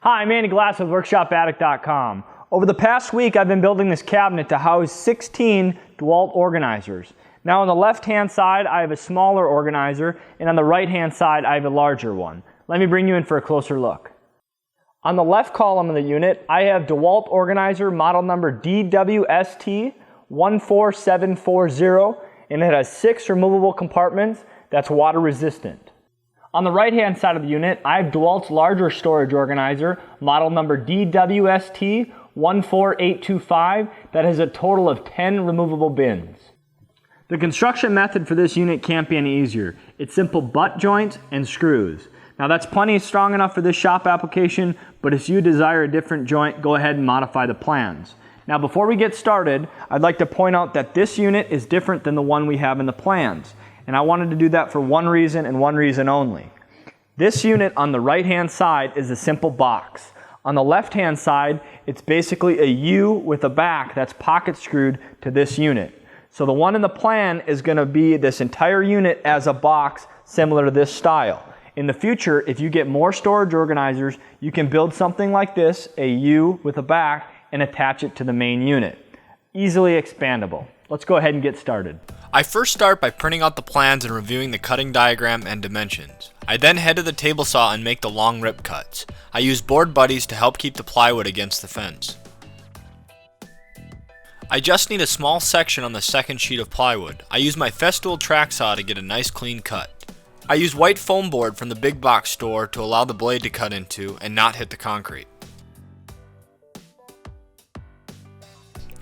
Hi, I'm Andy Glass with WorkshopAddict.com. Over the past week, I've been building this cabinet to house 16 Dewalt organizers. Now on the left-hand side, I have a smaller organizer, and on the right-hand side, I have a larger one. Let me bring you in for a closer look. On the left column of the unit, I have Dewalt organizer model number DWST14740, and it has 6 removable compartments that's water resistant. On the right-hand side of the unit, I have Dewalt's larger storage organizer, model number DWST14825, that has a total of 10 removable bins. The construction method for this unit can't be any easier. It's simple butt joints and screws. Now that's plenty strong enough for this shop application, but if you desire a different joint, go ahead and modify the plans. Now before we get started, I'd like to point out that this unit is different than the one we have in the plans. And I wanted to do that for one reason and one reason only. This unit on the right-hand side is a simple box. On the left-hand side, it's basically a U with a back that's pocket screwed to this unit. So the one in the plan is going to be this entire unit as a box similar to this style. In the future, if you get more storage organizers, you can build something like this, a U with a back, and attach it to the main unit. Easily expandable. Let's go ahead and get started. I first start by printing out the plans and reviewing the cutting diagram and dimensions. I then head to the table saw and make the long rip cuts. I use board buddies to help keep the plywood against the fence. I just need a small section on the second sheet of plywood. I use my Festool track saw to get a nice clean cut. I use white foam board from the big box store to allow the blade to cut into and not hit the concrete.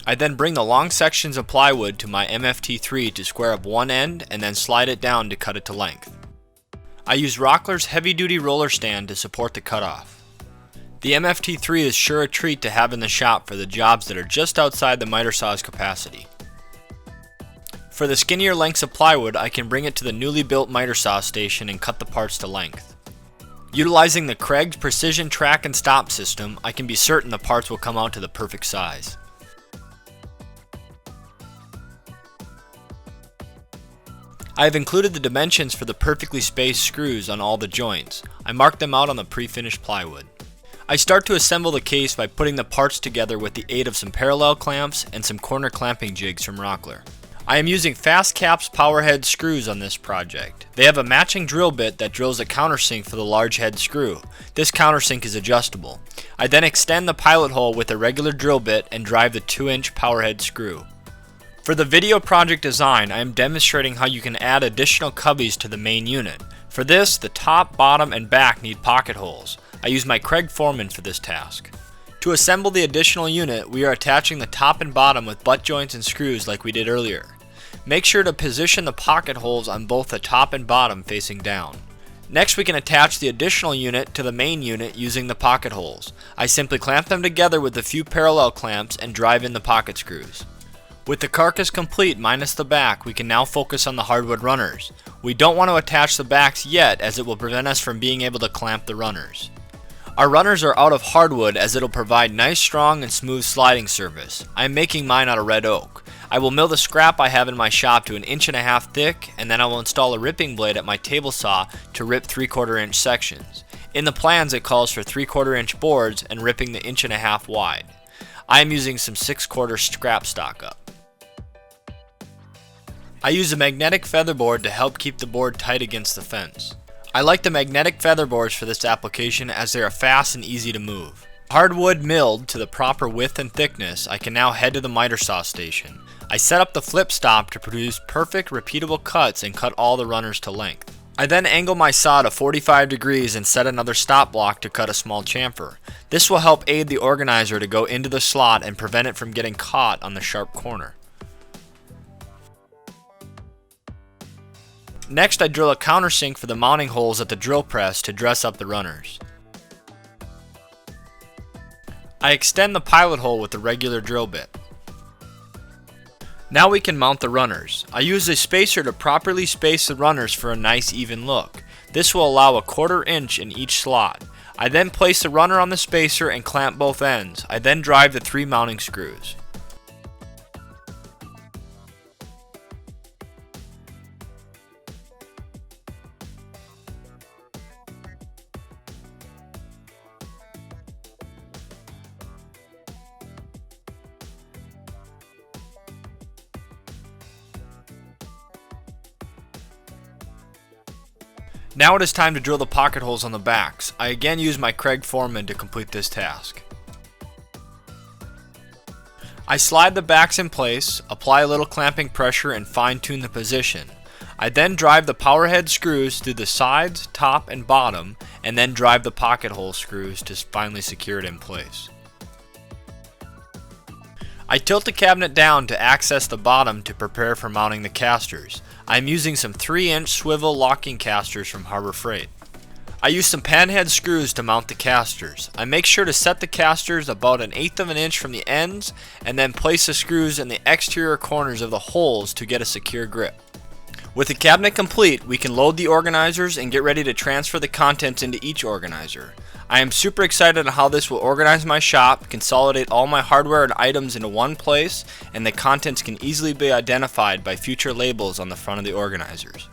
I then bring the long sections of plywood to my MFT3 to square up one end and then slide it down to cut it to length. I use Rockler's heavy-duty roller stand to support the cutoff. The MFT3 is sure a treat to have in the shop for the jobs that are just outside the miter saw's capacity. For the skinnier lengths of plywood, I can bring it to the newly built miter saw station and cut the parts to length. Utilizing the Craig's precision track and stop system, I can be certain the parts will come out to the perfect size. I have included the dimensions for the perfectly spaced screws on all the joints. I mark them out on the pre-finished plywood. I start to assemble the case by putting the parts together with the aid of some parallel clamps and some corner clamping jigs from Rockler. I am using Fast Caps power head screws on this project. They have a matching drill bit that drills a countersink for the large head screw. This countersink is adjustable. I then extend the pilot hole with a regular drill bit and drive the 2-inch power head screw. For the video project design, I am demonstrating how you can add additional cubbies to the main unit. For this, the top, bottom, and back need pocket holes. I use my Craig Foreman for this task. To assemble the additional unit, we are attaching the top and bottom with butt joints and screws like we did earlier. Make sure to position the pocket holes on both the top and bottom facing down. Next, we can attach the additional unit to the main unit using the pocket holes. I simply clamp them together with a few parallel clamps and drive in the pocket screws. With the carcass complete minus the back, we can now focus on the hardwood runners. We don't want to attach the backs yet as it will prevent us from being able to clamp the runners. Our runners are out of hardwood as it'll provide nice, strong, and smooth sliding surface. I am making mine out of red oak. I will mill the scrap I have in my shop to 1.5 inches thick, and then I will install a ripping blade at my table saw to rip 3/4 inch sections. In the plans it calls for 3/4 inch boards and ripping the 1.5 inches wide. I am using some 6/4 scrap stock up. I use a magnetic featherboard to help keep the board tight against the fence. I like the magnetic featherboards for this application as they are fast and easy to move. Hardwood milled to the proper width and thickness, I can now head to the miter saw station. I set up the flip stop to produce perfect repeatable cuts and cut all the runners to length. I then angle my saw to 45 degrees and set another stop block to cut a small chamfer. This will help aid the organizer to go into the slot and prevent it from getting caught on the sharp corner. Next, I drill a countersink for the mounting holes at the drill press to dress up the runners. I extend the pilot hole with the regular drill bit. Now we can mount the runners. I use a spacer to properly space the runners for a nice even look. This will allow 1/4 inch in each slot. I then place the runner on the spacer and clamp both ends. I then drive the 3 mounting screws. Now it is time to drill the pocket holes on the backs. I again use my Craig Foreman to complete this task. I slide the backs in place, apply a little clamping pressure, and fine-tune the position. I then drive the power head screws through the sides, top, and bottom, and then drive the pocket hole screws to finally secure it in place. I tilt the cabinet down to access the bottom to prepare for mounting the casters. I am using some 3-inch swivel locking casters from Harbor Freight. I use some panhead screws to mount the casters. I make sure to set the casters about 1/8 of an inch from the ends and then place the screws in the exterior corners of the holes to get a secure grip. With the cabinet complete, we can load the organizers and get ready to transfer the contents into each organizer. I am super excited on how this will organize my shop, consolidate all my hardware and items into one place, and the contents can easily be identified by future labels on the front of the organizers.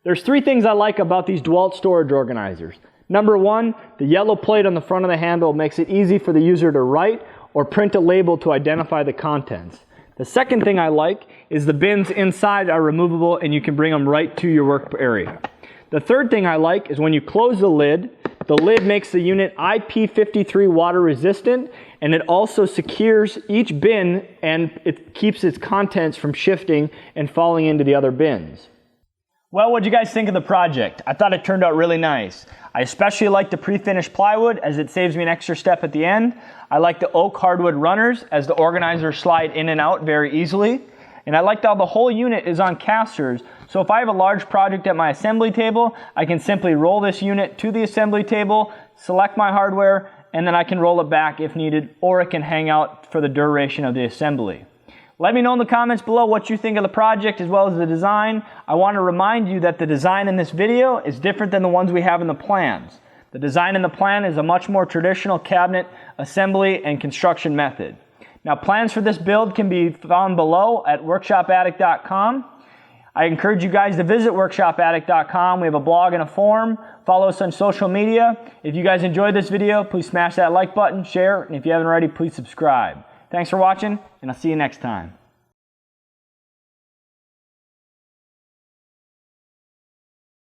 There's 3 things I like about these Dewalt storage organizers. Number 1, the yellow plate on the front of the handle makes it easy for the user to write or print a label to identify the contents. The second thing I like is the bins inside are removable and you can bring them right to your work area. The third thing I like is when you close the lid makes the unit IP53 water resistant, and it also secures each bin and it keeps its contents from shifting and falling into the other bins. Well, what do you guys think of the project? I thought it turned out really nice. I especially like the pre-finished plywood as it saves me an extra step at the end. I like the oak hardwood runners as the organizers slide in and out very easily. And I liked how the whole unit is on casters, so if I have a large project at my assembly table, I can simply roll this unit to the assembly table, select my hardware, and then I can roll it back if needed, or it can hang out for the duration of the assembly. Let me know in the comments below what you think of the project as well as the design. I want to remind you that the design in this video is different than the ones we have in the plans. The design in the plan is a much more traditional cabinet assembly and construction method. Now, plans for this build can be found below at WorkshopAddict.com. I encourage you guys to visit WorkshopAddict.com. We have a blog and a forum. Follow us on social media. If you guys enjoyed this video, please smash that like button, share, and if you haven't already, please subscribe. Thanks for watching, and I'll see you next time.